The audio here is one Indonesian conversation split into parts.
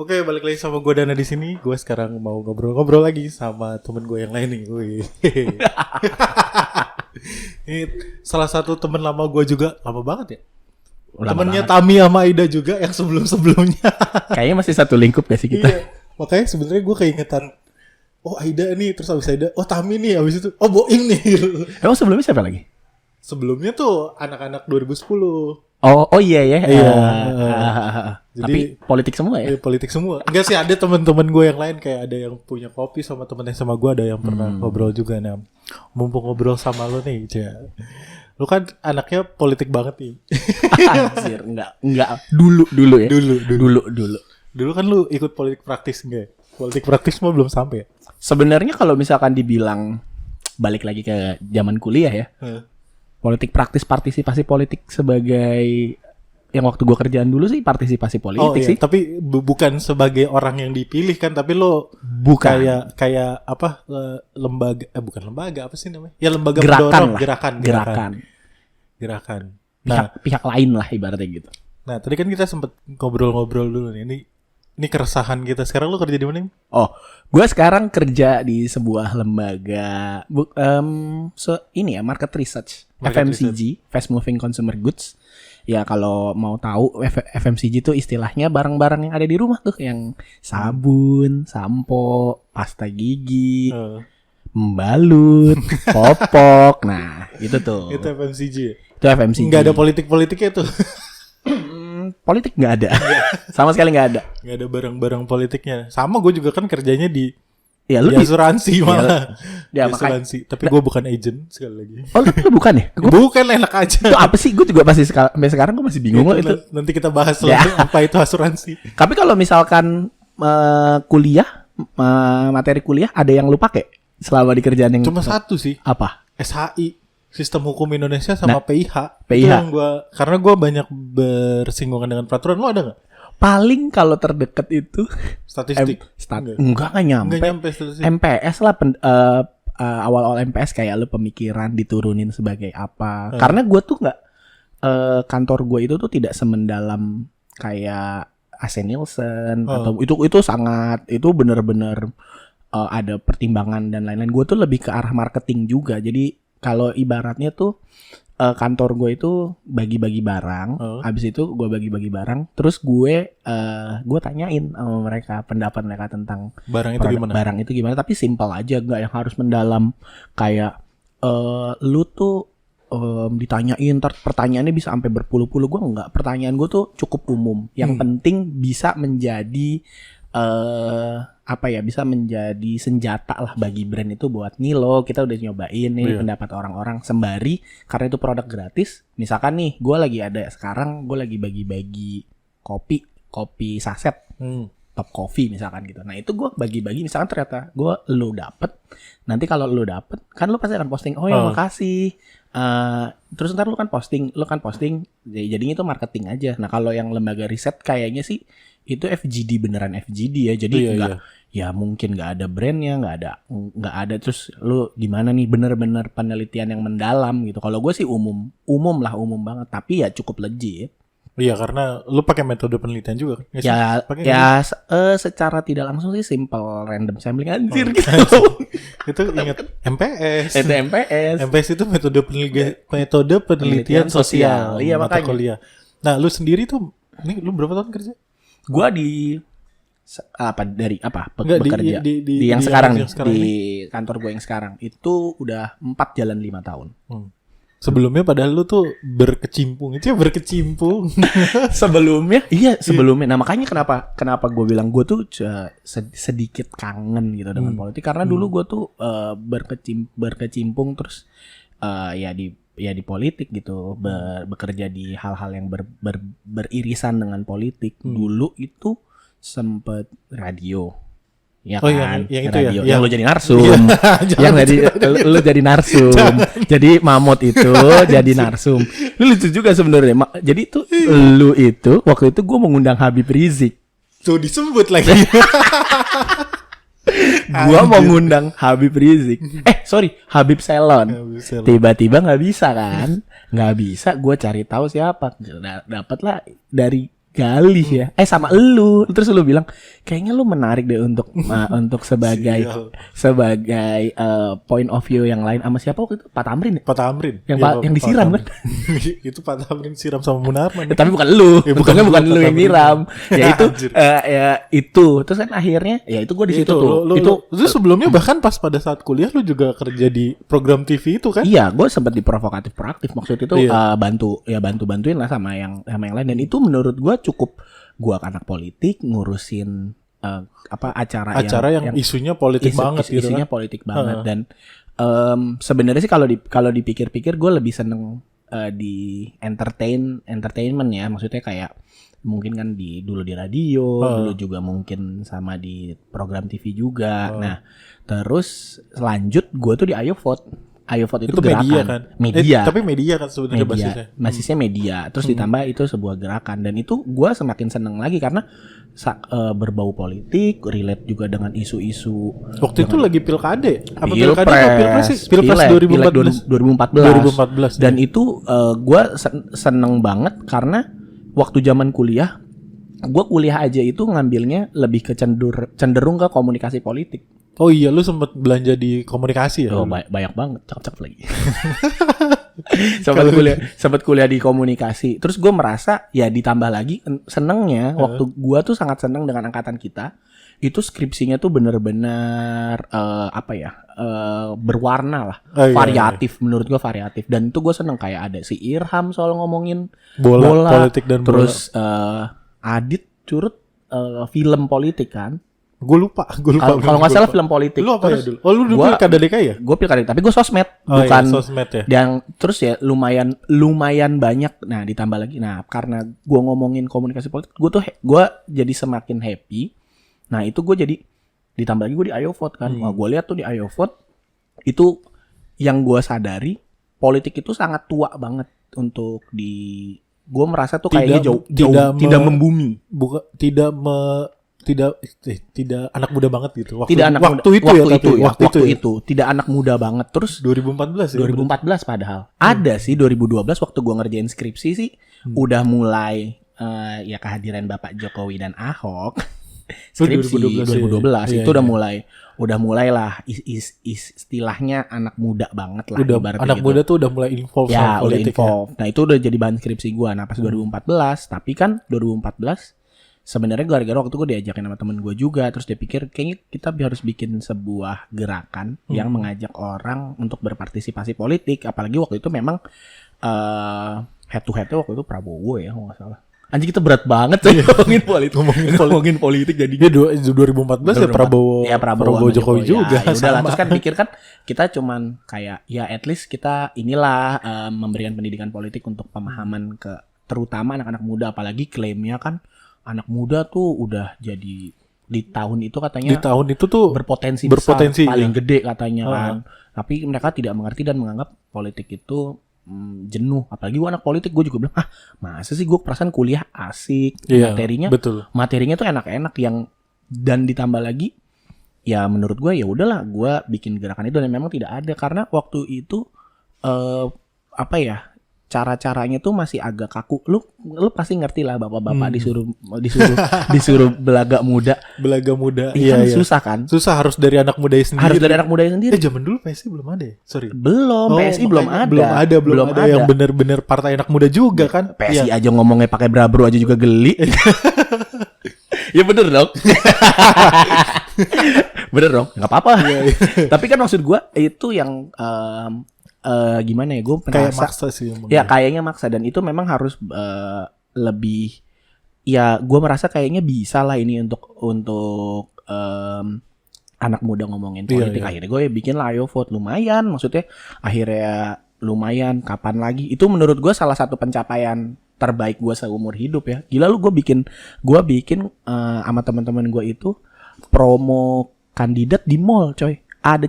Oke, balik lagi sama gue Dana di sini. Gue sekarang mau ngobrol-ngobrol lagi sama temen gue yang lain nih. Wih. Ini salah satu temen lama gue juga, lama banget ya. Temennya Tami sama Aida juga yang sebelum-sebelumnya. Kayaknya masih satu lingkup gak sih kita? Iya. Makanya sebenarnya gue keingetan, oh Aida nih, terus abis Aida, oh Tami nih, abis itu, oh Boing nih. Emang sebelumnya siapa lagi? Sebelumnya tuh anak-anak 2010. Oh iya ya. Iya. Tapi politik semua ya? Politik semua. Enggak sih, ada teman-teman gue yang lain kayak ada yang punya kopi sama temen yang sama gue, ada yang pernah ngobrol juga nih. Mumpung ngobrol sama lo nih, Cia. Lu kan anaknya politik banget nih. Anjir, enggak. Dulu ya. Dulu. Dulu kan lu ikut politik praktis enggak? Politik praktis mah belum sampai ya? Sebenarnya kalau misalkan dibilang balik lagi ke zaman kuliah ya. Politik praktis, partisipasi politik sebagai yang waktu gue kerjaan dulu sih partisipasi politik sih. Tapi bukan sebagai orang yang dipilih kan, tapi lo bukan kayak apa lembaga bukan lembaga apa sih namanya? Ya lembaga gerakan. Nah, pihak lain lah ibaratnya gitu. Nah, tadi kan kita sempet ngobrol-ngobrol dulu nih. Ini keresahan kita. Sekarang lo kerja di mana? Oh, gue sekarang kerja di sebuah lembaga ini ya, market research. FMCG, Fast Moving Consumer Goods. Ya kalau mau tahu FMCG itu istilahnya barang-barang yang ada di rumah tuh, yang sabun, sampo, pasta gigi, membalut, popok. Nah, itu tuh. Itu FMCG. Itu FMCG. Nggak ada politik-politiknya tuh. Politik nggak ada. Sama sekali nggak ada. Nggak ada barang-barang politiknya. Sama gue juga kan kerjanya di asuransi malah. Ya, asuransi. Tapi gue bukan agent sekali lagi. Oh, lu bukan ya? Bukan, enak aja. Itu apa sih? Gue juga masih sampai sekarang gue masih bingung loh itu. Nanti kita bahas langsung apa itu asuransi. Tapi kalau misalkan kuliah, materi kuliah ada yang lu pakai selama di kerjaan yang cuma satu sih. Apa? SHI, Sistem Hukum Indonesia sama PIH. PIH. Itu yang karena gue banyak bersinggungan dengan peraturan. Lo ada nggak? Paling kalau terdekat itu statistik. Enggak nyampe statistik. MPS lah awal-awal MPS kayak lu pemikiran diturunin sebagai apa. Karena gue tuh nggak kantor gue itu tuh tidak semendalam kayak AC Nielsen atau itu sangat, itu benar-benar ada pertimbangan dan lain-lain. Gue tuh lebih ke arah marketing juga. Jadi kalau ibaratnya tuh kantor gue itu bagi-bagi barang, habis itu gue bagi-bagi barang, terus gue tanyain sama mereka pendapat mereka tentang barang itu gimana, tapi simpel aja, nggak yang harus mendalam kayak lu tuh ditanyain, pertanyaannya bisa sampai berpuluh-puluh. Gue nggak, pertanyaan gue tuh cukup umum, yang penting bisa menjadi bisa menjadi senjata lah bagi brand itu buat nih lo, kita udah nyobain nih pendapat orang-orang, sembari karena itu produk gratis. Misalkan nih gue lagi bagi-bagi kopi saset, Top Coffee misalkan gitu. Nah itu gue bagi-bagi, misalkan ternyata lo dapet, nanti kalau lo dapet kan lo pasti akan posting, makasih. Terus ntar lo kan posting, jadinya itu marketing aja. Nah kalau yang lembaga riset kayaknya sih itu FGD, beneran FGD ya. Jadi ya mungkin nggak ada brandnya, nggak ada. Terus lu gimana nih, bener-bener penelitian yang mendalam gitu. Kalau gue sih umum banget, tapi ya cukup legit. Iya, karena lu pakai metode penelitian juga kan? Secara tidak langsung sih simple random sampling anjir gitu. Itu ingat MPS. Itu MPS. MPS itu metode penelitian sosial. Iya, mata makanya. Kuliah. Nah, lu sendiri tuh, ini lu berapa tahun kerja? Gua bekerja di yang sekarang di kantor gue yang sekarang itu udah 4 jalan 5 tahun. Sebelumnya padahal lu tuh berkecimpung. Sebelumnya. Nah makanya kenapa gue bilang gue tuh sedikit kangen gitu dengan politik, karena dulu gue tuh berkecimpung terus di politik gitu, bekerja di hal-hal yang beririsan dengan politik. Dulu itu sempet radio. Ya kan, yang radio, yang lu jadi narsum, yang lu jadi narsum, jadi mamut itu jadi narsum. Lu lucu juga sebenarnya. Jadi tuh lu itu waktu itu gue mengundang Habib Rizik. Tuh disebut lagi. Gua mau ngundang Habib Rizik. Habib Selon. Tiba-tiba nggak bisa kan? Nggak bisa. Gue cari tahu siapa. Dapatlah dari Galih ya. Sama lu. Terus lu bilang kayaknya lu menarik deh untuk untuk sebagai point of view yang lain. Sama siapa waktu itu? Pak Tamrin ya? Pak Tamrin. Yang disiram kan? Itu Pak Tamrin siram sama Munarman. Tapi bukan lu. Bukan lu yang siram. Ya itu itu. Terus kan akhirnya ya itu gue di situ tuh. Itu sebelumnya bahkan pas pada saat kuliah lu juga kerja di program TV itu kan? Iya, gue sempat di provokatif proaktif, maksud itu bantuin lah sama yang lain, dan itu menurut gue cukup, gue anak politik ngurusin acara yang isunya politik banget gitu isunya kan? Politik banget. Dan sebenarnya sih kalau dipikir-pikir gue lebih seneng di entertainment ya, maksudnya kayak mungkin kan dulu di radio, dulu juga mungkin sama di program TV juga. Nah, terus lanjut gue tuh di Ayo Vote. Ayo Vote itu gerakan. Media kan? Media. Tapi media kan sebenarnya basisnya. Basisnya media. Terus ditambah itu sebuah gerakan, dan itu gue semakin seneng lagi karena berbau politik, relate juga dengan isu-isu. Waktu itu lagi pilkade. Apa pilkade atau pilpres sih? Pilpres 2014. Dan itu gue seneng banget karena waktu zaman kuliah, gue kuliah aja itu ngambilnya lebih ke cenderung ke komunikasi politik. Oh iya, lu sempat belanja di komunikasi ya? Oh, banyak banget, cakep lagi. sempat kuliah di komunikasi. Terus gue merasa ya ditambah lagi senengnya waktu gue tuh sangat seneng dengan angkatan kita. Itu skripsinya tuh bener-bener berwarna lah, variatif. Menurut gue variatif, dan itu gue seneng kayak ada si Irham soal ngomongin bola politik dan terus Adit curut film politik kan. Gue lupa. Kalau nggak salah film politik. Lu apa ya dulu? Oh, lu dulu pilkada DKI ya? Gue pilkada, tapi gue sosmed, bukan sosmed ya. Dan terus ya lumayan banyak. Nah, ditambah lagi, karena gue ngomongin komunikasi politik, gue jadi semakin happy. Nah, itu gue jadi ditambah lagi gue di Ayo Vote kan. Wah, gue lihat tuh di Ayo Vote itu yang gue sadari, politik itu sangat tua banget untuk gue merasa tuh kayaknya jauh tidak membumi. Tidak anak muda banget gitu. Waktu itu tidak anak muda banget. Terus 2014 ya. 2014 padahal. Ada sih 2012 waktu gua ngerjain skripsi sih udah mulai ya kehadiran Bapak Jokowi dan Ahok. Skripsi 2012 itu udah mulai lah istilahnya anak muda banget lah. Anak muda tuh udah mulai involve sama politik. Nah, itu udah jadi bahan skripsi gua. Nah, pas 2014, tapi kan 2014 sebenarnya gara-gara waktu gue diajakin sama temen gue juga, terus dia pikir kayaknya kita harus bikin sebuah gerakan yang mengajak orang untuk berpartisipasi politik, apalagi waktu itu memang head to headnya waktu itu Prabowo ya, kalau nggak salah. Anjing, kita berat banget sih ngomongin politik jadinya. 2014 ya Prabowo Jokowi juga. Ya udahlah, terus kan pikir kan kita cuman kayak ya at least kita inilah memberikan pendidikan politik untuk pemahaman ke terutama anak-anak muda, apalagi klaimnya kan anak muda tuh udah jadi di tahun itu katanya. Di tahun itu tuh berpotensi paling gede katanya kan. Tapi mereka tidak mengerti dan menganggap politik itu jenuh. Apalagi gue anak politik, gue juga bilang masa sih, gue perasaan kuliah asik, materinya tuh enak-enak yang, dan ditambah lagi ya menurut gue ya udahlah gue bikin gerakan itu, dan memang tidak ada karena waktu itu cara-caranya tuh masih agak kaku. Lu pasti ngerti lah bapak-bapak disuruh belaga muda. Iya, susah kan? Susah, harus dari anak muda sendiri. Zaman dulu PSI belum ada ya? Sorry. PSI belum ada. Belum ada yang benar-benar partai anak muda juga kan? PSI aja ngomongnya pakai bra-bro aja juga geli. Ya bener dong. Bener dong. Enggak apa-apa. Tapi kan maksud gua itu yang gimana ya, gue kayak maksa sih ya, kayaknya maksa, dan itu memang harus lebih, ya gue merasa kayaknya bisa lah ini untuk anak muda ngomongin politik. Akhirnya gue bikin lah Ayo Vote, lumayan, maksudnya akhirnya lumayan. Kapan lagi, itu menurut gue salah satu pencapaian terbaik gue seumur hidup ya. Gila lu, gue bikin sama teman-teman gue itu promo kandidat di mall, coy. Ada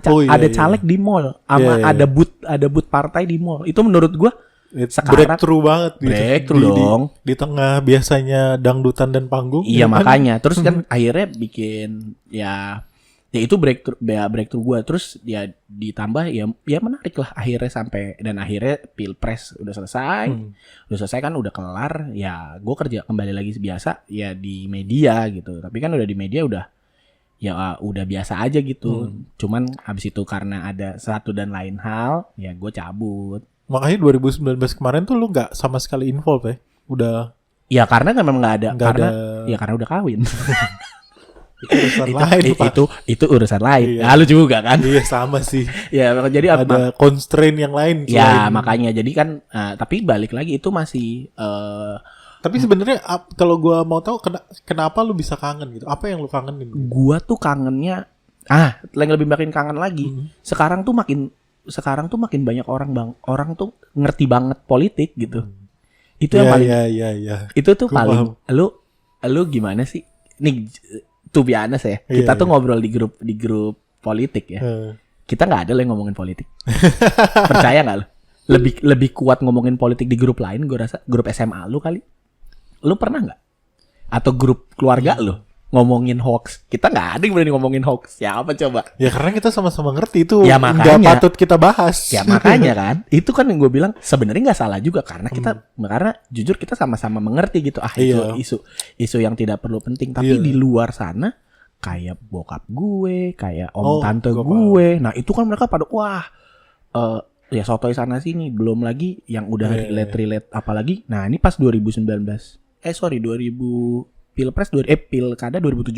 caleg di mall, sama ada booth partai di mall. Itu menurut gue sekarang breakthrough banget gitu. Dong. Di tengah biasanya dangdutan dan panggung. Iya, makanya. Terus kan akhirnya bikin ya Ya itu breakthrough gue. Terus ya ditambah ya menarik lah akhirnya akhirnya pilpres udah selesai. Udah selesai kan, udah kelar. Ya gue kerja kembali lagi biasa ya di media gitu. Tapi kan udah di media udah biasa aja gitu. Cuman abis itu karena ada satu dan lain hal, ya gue cabut. Makanya 2019 kemarin tuh lu nggak sama sekali involve ya? Udah. Ya karena kan memang nggak ada. Ya karena udah kawin. Urusan lain, Pak. Itu urusan lain. Iya. Nah, lu juga kan? Iya sama sih. Ya jadi ada constraint yang lain. Ya makanya jadi kan. Tapi balik lagi itu masih. Tapi sebenarnya kalau gua mau tahu kenapa lu bisa kangen gitu? Apa yang lu kangenin? Gua tuh kangennya. Yang lebih makin kangen lagi. Sekarang tuh makin banyak orang tuh ngerti banget politik gitu. Itu yang paling. Iya. Itu tuh Gua paling. paham. Lu gimana sih? Nih. To be honest ya, kita tuh ngobrol di grup politik ya. Kita nggak ada lo yang ngomongin politik. Percaya nggak lo? Lebih kuat ngomongin politik di grup lain, gue rasa grup SMA lu kali. Lu pernah nggak? Atau grup keluarga lu ngomongin hoax? Kita nggak ada yang berani ngomongin hoax. Siapa coba? Ya karena kita sama-sama ngerti itu. Ya nggak makanya patut kita bahas. Ya makanya kan, itu kan yang gue bilang sebenarnya nggak salah juga karena karena jujur kita sama-sama mengerti gitu. Itu isu yang tidak perlu penting. Tapi di luar sana kayak bokap gue, kayak tante gue. Nah itu kan mereka pada ya sotoy sana sini. Belum lagi yang udah relate apalagi. Nah ini pas 2019. Pilkada 2017.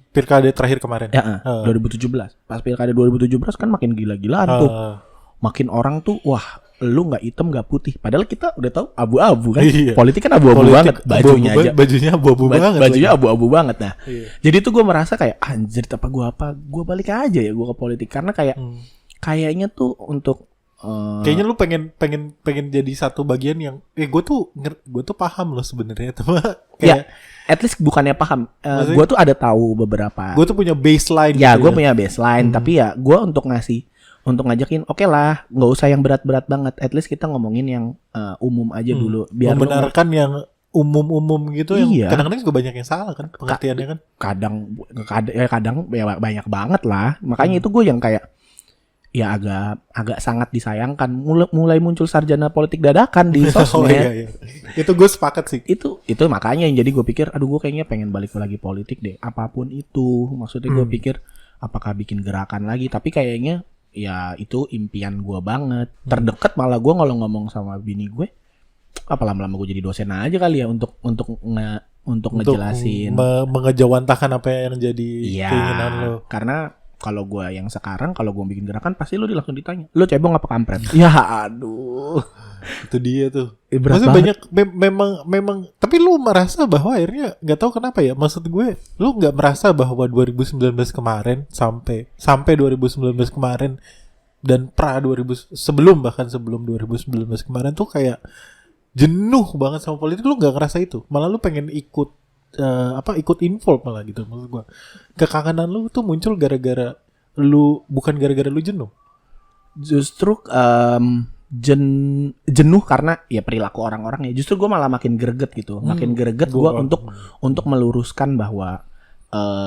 Pilkada terakhir kemarin. 2017. Pas pilkada 2017 kan makin gila-gilaan tuh. Makin orang tuh lu nggak hitam nggak putih. Padahal kita udah tahu abu-abu kan. Politik kan abu-abu banget. Bajunya abu-abu banget. Bajunya abu-abu banget. Nah, jadi tuh gue merasa kayak anjir gue balik aja ya gue ke politik karena kayaknya tuh untuk kayaknya lu pengen jadi satu bagian yang gue tuh paham loh sebenarnya tuh. Ya, at least bukannya paham. Gue tuh ada tahu beberapa. Gue tuh punya baseline. Ya, gue punya baseline. Tapi ya, gue untuk ngajakin, oke lah, nggak usah yang berat-berat banget. At least kita ngomongin yang umum aja dulu. Biar membenarkan yang umum-umum gitu. Iya. Yang kadang-kadang juga banyak yang salah kan pengertiannya kan. Kadang banyak banget lah. Makanya itu gue yang kayak ya agak sangat disayangkan mulai muncul sarjana politik dadakan di sosmed. Iya. Itu gue sepakat sih. Itu makanya yang jadi gue pikir gue kayaknya pengen balik lagi politik deh. Apapun itu. Maksudnya gue pikir apakah bikin gerakan lagi, tapi kayaknya ya itu impian gue banget. Terdekat malah gue kalau ngomong sama bini gue, apa lama-lama gue jadi dosen aja kali ya untuk ngejelasin, mengejawantahkan apa yang jadi keinginan lo. Karena kalau gue yang sekarang, kalau gue bikin gerakan pasti lo langsung ditanya, lo cebong apa kampret? Ya aduh, itu dia tuh. Maksudnya banyak memang. Tapi lu merasa bahwa akhirnya nggak tahu kenapa ya. Maksud gue, lu nggak merasa bahwa 2019 kemarin sampai 2019 kemarin dan sebelum 2019 kemarin tuh kayak jenuh banget sama politik. Lu nggak ngerasa itu? Malah lu pengen ikut involve malah gitu. Maksud gue, kekangenan lu tuh muncul gara-gara lu, bukan gara-gara lu jenuh. Justru jenuh karena ya perilaku orang-orang ya. Justru gue malah makin greget gitu. Makin greget gue untuk meluruskan bahwa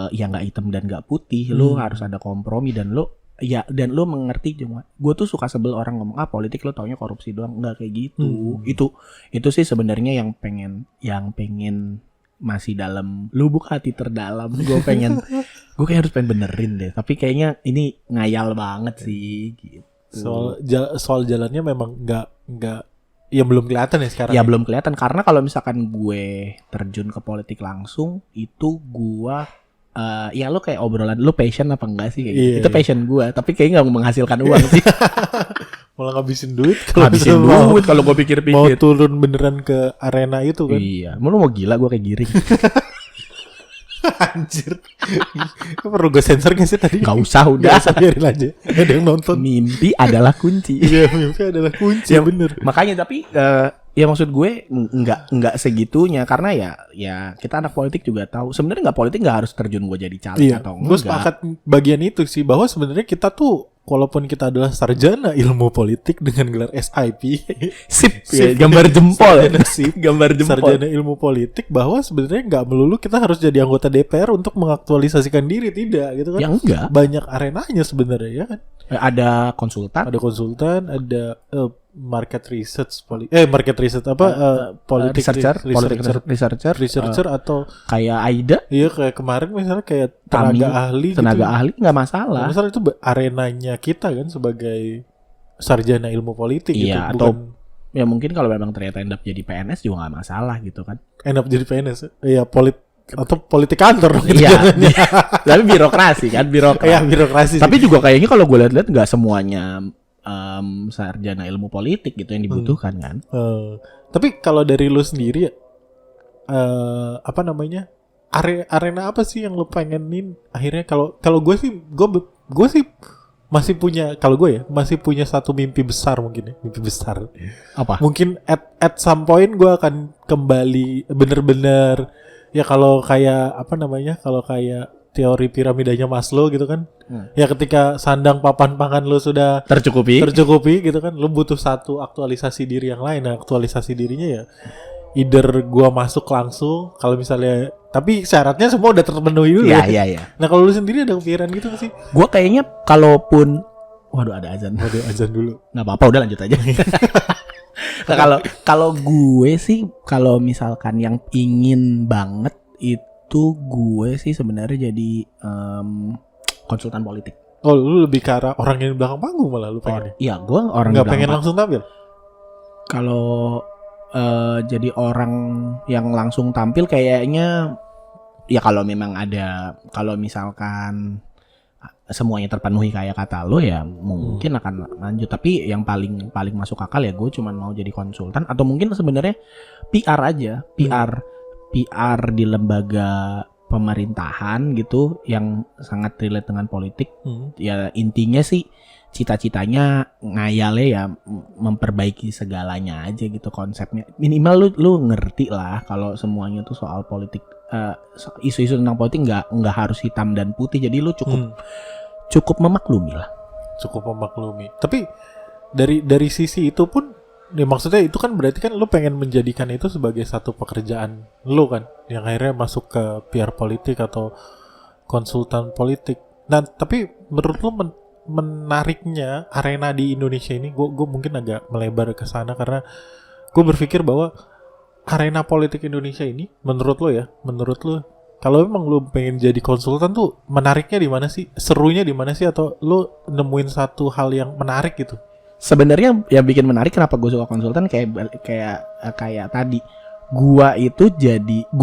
ya nggak hitam dan nggak putih. Lu harus ada kompromi dan lu mengerti cuma. Gue tuh suka sebel orang ngomong politik lu taunya korupsi doang. Nggak kayak gitu. Itu sih sebenarnya yang pengen masih dalam lubuk hati terdalam. Gue kayak harus pengen benerin deh. Tapi kayaknya ini ngayal banget sih gitu. Soal jalannya memang nggak ya belum kelihatan ya sekarang. Ya belum kelihatan karena kalau misalkan gue terjun ke politik langsung itu gue ya lo kayak obrolan lo passion apa enggak sih kayak gitu. Itu passion gue tapi kayaknya nggak menghasilkan uang sih. Malah ngabisin duit kalau gue pikir-pikir. Mau turun beneran ke arena itu kan. Iya, lu mau gila gue kayak giring. Anjir. Perlu gue sensor gak sih tadi? Gak usah, udah. Biarin aja. Ada yang nonton. Mimpi adalah kunci. Iya, mimpi adalah kunci. Ya bener. Makanya tapi ya maksud gue nggak segitunya karena ya kita anak politik juga tahu sebenarnya politik nggak harus terjun gue jadi caleg atau enggak. Gue sepakat bagian itu sih bahwa sebenarnya kita tuh walaupun kita adalah sarjana ilmu politik dengan gelar SIP, Sip, ya, gambar jempol. sarjana sip, Gambar jempol. sarjana ilmu politik, bahwa sebenarnya nggak melulu kita harus jadi anggota DPR untuk mengaktualisasikan diri, tidak gitu kan? Ya enggak. Banyak arenanya sebenarnya ya kan. Ada konsultan, Ada konsultan, ada market research politik politik researcher atau kayak Aida, iya kayak kemarin misalnya kayak Tami, tenaga ahli tenaga gitu. ahli nggak masalah. Misalnya itu arenanya kita kan sebagai sarjana ilmu politik Iya, gitu, atau bukan ya mungkin kalau memang ternyata end up jadi PNS juga nggak masalah gitu kan. enak jadi PNS. Iya, atau politik kantor gitu Iya, jadinya. tapi birokrasi kan, Iya, birokrasi. Tapi juga kayaknya kalau gue lihat-lihat nggak semuanya sarjana ilmu politik gitu yang dibutuhkan kan. Tapi kalau dari lu sendiri apa namanya? Arena apa sih yang lu pengenin akhirnya? Kalau gue sih masih punya satu mimpi besar mungkin ya. Mimpi besar. Apa? Mungkin at some point gue akan kembali bener-bener ya kalau kayak apa namanya? Kalau kayak teori piramidanya Maslow gitu kan. Ya ketika sandang papan pangan lu sudah Tercukupi gitu kan, lu butuh satu aktualisasi diri yang lain. Nah, aktualisasi dirinya ya either gua masuk langsung kalau misalnya, tapi syaratnya semua udah terpenuhi dulu ya. Iya. Nah, kalau lu sendiri ada kepikiran gitu gak sih? Gue kayaknya kalaupun, waduh ada azan. Waduh, azan dulu. Nggak apa-apa, udah lanjut aja. Kalau gue sih, kalau misalkan yang ingin banget itu gue sih sebenarnya jadi konsultan politik. Oh, lu lebih ke arah orang yang di belakang panggung malah lu pengen. Iya, gue orang Nggak pengen langsung tampil. Kalau jadi orang yang langsung tampil kayaknya ya kalau memang ada, kalau misalkan semuanya terpenuhi kayak kata lo ya mungkin akan lanjut. Tapi yang paling masuk akal ya gue cuman mau jadi konsultan atau mungkin sebenarnya PR aja, PR di lembaga pemerintahan gitu yang sangat relate dengan politik. Ya intinya sih cita-citanya ngayalnya ya memperbaiki segalanya aja gitu konsepnya. Minimal lu ngerti lah kalau semuanya tuh soal politik, isu-isu tentang politik nggak harus hitam dan putih. Jadi lu cukup memaklumi lah. Cukup memaklumi. Tapi dari sisi itu pun ya maksudnya itu kan berarti kan lu pengen menjadikan itu sebagai satu pekerjaan lu kan, yang akhirnya masuk ke PR politik atau konsultan politik. Nah, tapi menurut lu menariknya arena di Indonesia ini, gue mungkin agak melebar ke sana karena gue berpikir bahwa arena politik Indonesia ini menurut lo kalau memang lo pengen jadi konsultan tuh menariknya di mana sih, serunya di mana sih, atau lo nemuin satu hal yang menarik gitu? Sebenarnya yang bikin menarik kenapa gue suka konsultan kayak tadi, gue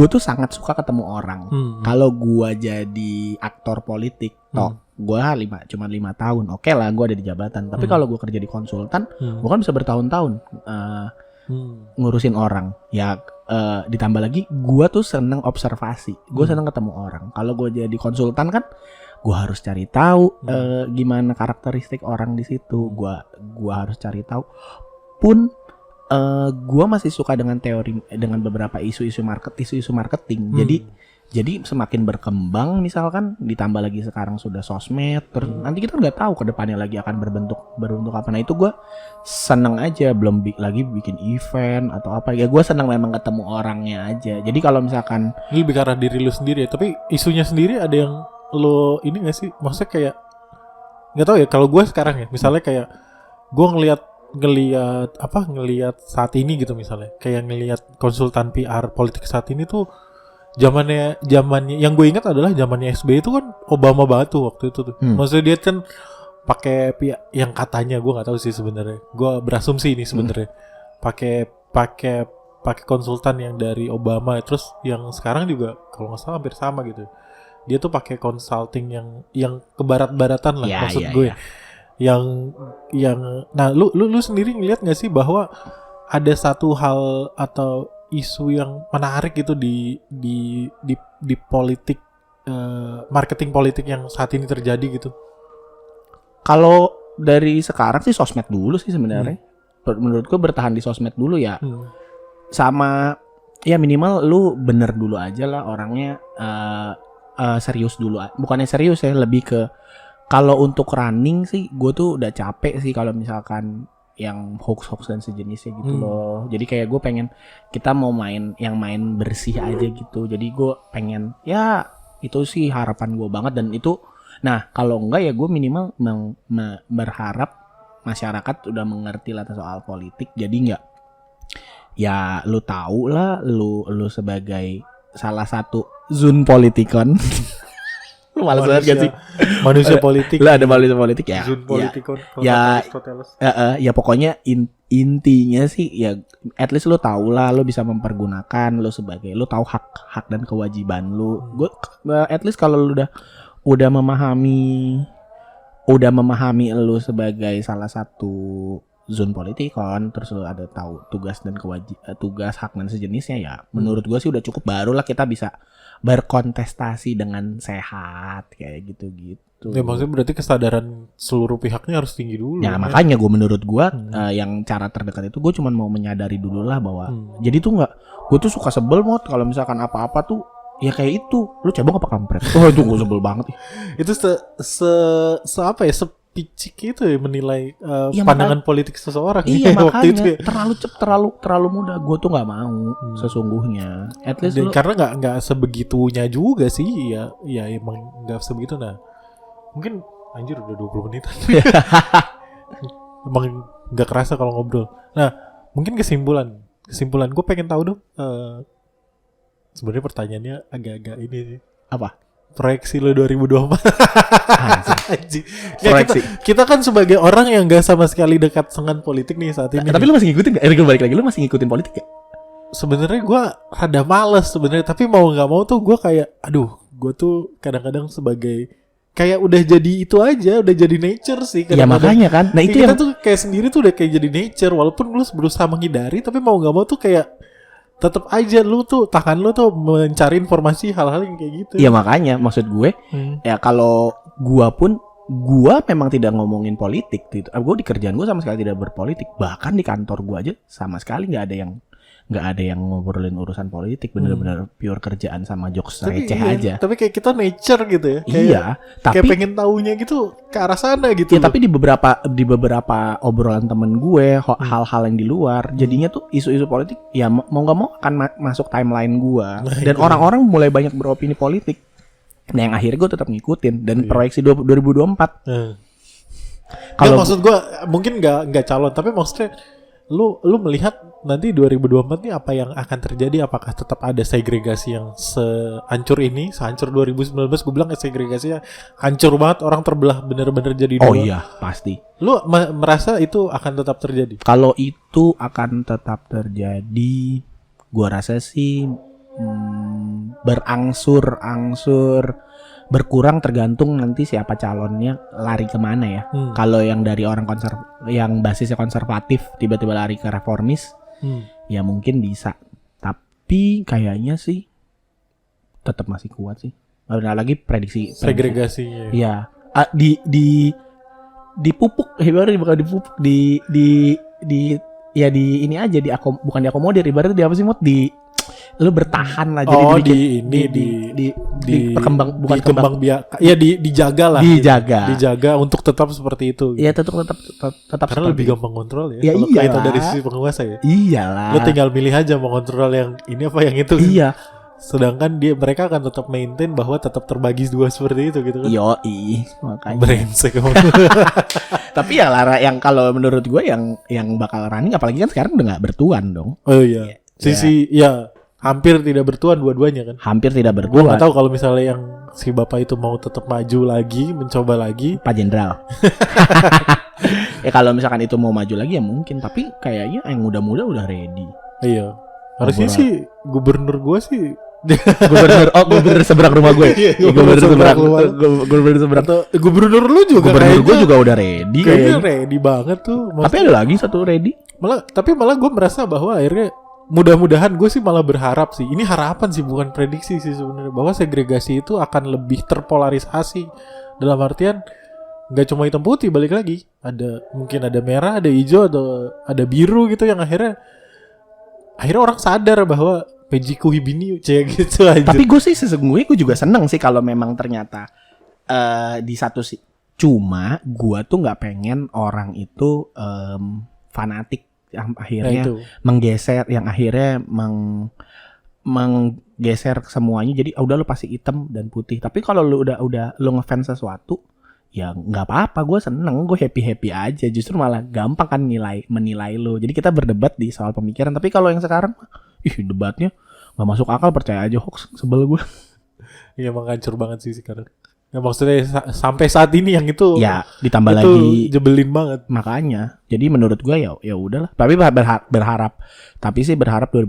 tuh sangat suka ketemu orang. Kalau gue jadi aktor politik, gue cuma 5 tahun, oke lah gue ada di jabatan. Tapi kalau gue kerja di konsultan, gue kan bisa bertahun-tahun ngurusin orang. Ya ditambah lagi, gue tuh seneng observasi, gue seneng ketemu orang. Kalau gue jadi konsultan kan, gue harus cari tahu gimana karakteristik orang di situ. Gue harus cari tahu. Pun gue masih suka dengan dengan beberapa isu-isu marketing. Jadi semakin berkembang, misalkan ditambah lagi sekarang sudah sosmed, terus nanti kita nggak tahu ke depannya lagi akan berbentuk apa. Nah itu gue seneng aja, belum lagi bikin event atau apa ya, gue seneng memang ketemu orangnya aja. Jadi kalau misalkan ini lebih ke arah diri lu sendiri ya, tapi isunya sendiri ada yang lo ini nggak sih, maksudnya kayak nggak tahu ya. Kalau gue sekarang ya, misalnya kayak gue ngelihat saat ini gitu, misalnya kayak ngelihat konsultan PR politik saat ini tuh zamannya yang gue ingat adalah zamannya SBY itu kan Obama banget tuh waktu itu tuh. Maksudnya dia kan pakai yang katanya, gue nggak tahu sih sebenarnya, gue berasumsi ini sebenarnya pakai konsultan yang dari Obama. Terus yang sekarang juga kalau nggak salah hampir sama gitu, dia tuh pakai consulting yang kebarat-baratan lah, maksud gue. Yang nah lu sendiri ngeliat nggak sih bahwa ada satu hal atau isu yang menarik gitu di politik, marketing politik yang saat ini terjadi gitu? Kalau dari sekarang sih sosmed dulu sih sebenarnya. Menurutku bertahan di sosmed dulu ya. Sama ya minimal lu bener dulu aja lah orangnya, serius dulu. Bukannya serius ya, lebih ke Kalau untuk running sih, gue tuh udah capek sih kalau misalkan yang hoax dan sejenisnya gitu loh. Jadi kayak gue pengen kita mau main yang main bersih aja gitu. Jadi gue pengen ya itu sih harapan gue banget dan itu. Nah kalau enggak ya gue minimal berharap masyarakat udah mengerti lah soal politik. Jadi nggak ya lu tahu lah lu sebagai salah satu Zun Politikon. Lu malas banget gak sih? Manusia politik. Lah ada manusia politik ya. Zun Politikon. Ya, ya pokoknya intinya sih ya at least lu tahu lah, lu bisa mempergunakan lu sebagai lu tahu hak dan kewajiban lu. Gue at least kalau lu udah memahami lu sebagai salah satu Zon Politikon, terus lu ada tahu tugas dan tugas hak dan sejenisnya ya. Menurut gue sih udah cukup, barulah kita bisa berkontestasi dengan sehat kayak gitu-gitu. Ya maksudnya berarti kesadaran seluruh pihaknya harus tinggi dulu. Ya makanya menurut gue yang cara terdekat itu gue cuma mau menyadari dulu lah bahwa jadi tuh gue tuh suka sebel Mot kalau misalkan apa-apa tuh ya kayak itu lu cabang apa kampret. Oh itu gue sebel banget. Itu apa ya, sepicik itu ya menilai pandangan politik seseorang. Iya waktu itu ya. terlalu mudah. Gue tuh nggak mau sesungguhnya. At least karena nggak sebegitunya juga sih ya emang nggak sebegitu. Nah mungkin anjir udah 20 menit. Emang nggak kerasa kalau ngobrol. Nah mungkin kesimpulan gue pengen tahu dong. Sebenarnya pertanyaannya agak-agak ini sih. Apa? Proyeksi lo 2024. Anjing. Ya, kita kan sebagai orang yang gak sama sekali dekat dengan politik nih saat ini. Tapi lu masih ngikutin gak? Gue balik lagi, lu masih ngikutin politik gak? Sebenarnya gue rada males sebenarnya, tapi mau nggak mau tuh gue kayak, gue tuh kadang-kadang sebagai kayak udah jadi itu aja, udah jadi nature sih. Ya makanya kan. Nah itu kita tuh kayak sendiri tuh udah kayak jadi nature, walaupun lu berusaha menghindari, tapi mau nggak mau tuh kayak tetap aja lu tuh tangan lu tuh mencari informasi hal-hal yang kayak gitu. Iya makanya maksud gue ya kalau gue memang tidak ngomongin politik gitu. Gue di kerjaan gue sama sekali tidak berpolitik. Bahkan di kantor gue aja sama sekali nggak ada yang ngobrolin urusan politik. Bener-bener pure kerjaan sama jokes receh aja. Tapi kayak kita nature gitu ya. Tapi kayak pengen taunya gitu ke arah sana gitu. Ya tapi di beberapa obrolan temen gue hal-hal yang di luar jadinya tuh isu-isu politik ya mau nggak mau akan masuk timeline gue. Dan orang-orang mulai banyak beropini politik. Nah yang akhirnya gue tetap ngikutin dan proyeksi 2024. Kalau maksud gue mungkin nggak calon, tapi maksudnya lu melihat nanti 2024 nih apa yang akan terjadi? Apakah tetap ada segregasi yang sehancur 2019? Gue bilang segregasinya hancur banget, orang terbelah bener-bener jadi dua. Oh iya pasti. Lu merasa itu akan tetap terjadi? Kalau itu akan tetap terjadi, gue rasa sih berangsur-angsur berkurang tergantung nanti siapa calonnya lari kemana ya. Kalau yang dari orang yang basisnya konservatif tiba-tiba lari ke reformis, ya mungkin bisa. Tapi kayaknya sih tetap masih kuat sih. Ada lagi prediksi segregasinya. Iya. Dipupuk, bakal dipupuk di ini aja bukan diakomodir, ibaratnya di apa sih Mot, lu bertahan lah jadi dijaga lah. Dijaga untuk tetap seperti itu. Iya, tetap karena lebih gampang kontrol ya. Kalau itu dari sisi penguasa ya. Iyalah. Lu tinggal milih aja mau kontrol yang ini apa yang itu. Iya. Sedangkan mereka akan tetap maintain bahwa tetap terbagi dua seperti itu gitu kan. Yoi, makanya. Brengsek. Tapi ya Lara yang kalau menurut gue yang bakal running apalagi kan sekarang udah enggak bertuan dong. Oh iya. Hampir tidak bertuan dua-duanya kan. Hampir tidak bertuan. Gue nggak tahu kalau misalnya yang si bapak itu mau tetap maju lagi, mencoba lagi. Pak Jenderal. Ya kalau misalkan itu mau maju lagi ya mungkin. Tapi kayaknya yang muda-muda udah ready. Iya. Harusnya sih gubernur gue sih. Gubernur seberang rumah gue. Gubernur seberang. Gubernur lu juga. Gubernur gue juga udah ready. Kayaknya ready banget tuh. Tapi ada lagi satu ready. Malah gue merasa bahwa akhirnya mudah-mudahan gue sih malah berharap sih. Ini harapan sih bukan prediksi sih sebenarnya, bahwa segregasi itu akan lebih terpolarisasi. Dalam artian nggak cuma hitam putih, balik lagi. Mungkin ada merah, ada hijau, atau ada biru gitu yang akhirnya orang sadar bahwa pejiku hibini gitu aja. Tapi gue sih sesungguhnya gue juga seneng sih kalau memang ternyata di satu Cuma gua tuh nggak pengen orang itu fanatik yang akhirnya itu. menggeser, yang akhirnya menggeser semuanya jadi udah lu pasti hitam dan putih. Tapi kalau lu udah lu ngefans sesuatu, ya nggak apa-apa, gue seneng, gue happy aja. Justru malah gampang kan menilai lu. Jadi kita berdebat di soal pemikiran. Tapi kalau yang sekarang, debatnya nggak masuk akal, percaya aja hoax, sebel gue. Iya emang hancur banget sih sekarang. Ya maksudnya sampai saat ini yang itu Ya ditambah itu lagi jebelin banget. makanya. Jadi menurut gue ya udahlah. Tapi berharap 2024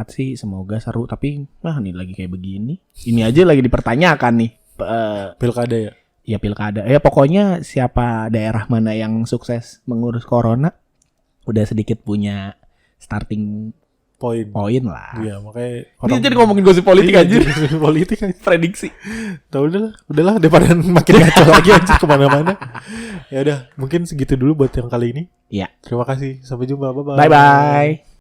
sih semoga seru. Tapi nih lagi kayak begini. Ini aja lagi dipertanyakan nih. Pilkada ya. Ya pilkada. Ya pokoknya siapa daerah mana yang sukses mengurus corona udah sedikit punya starting Poin lah. Iya makanya Ini jadi ngomongin gosip politik aja. Politik aja. Prediksi. Tahu udahlah daripada makin kacau lagi aja kemana-mana. Ya udah mungkin segitu dulu buat yang kali ini. Iya. Terima kasih, sampai jumpa, bye Bye bye.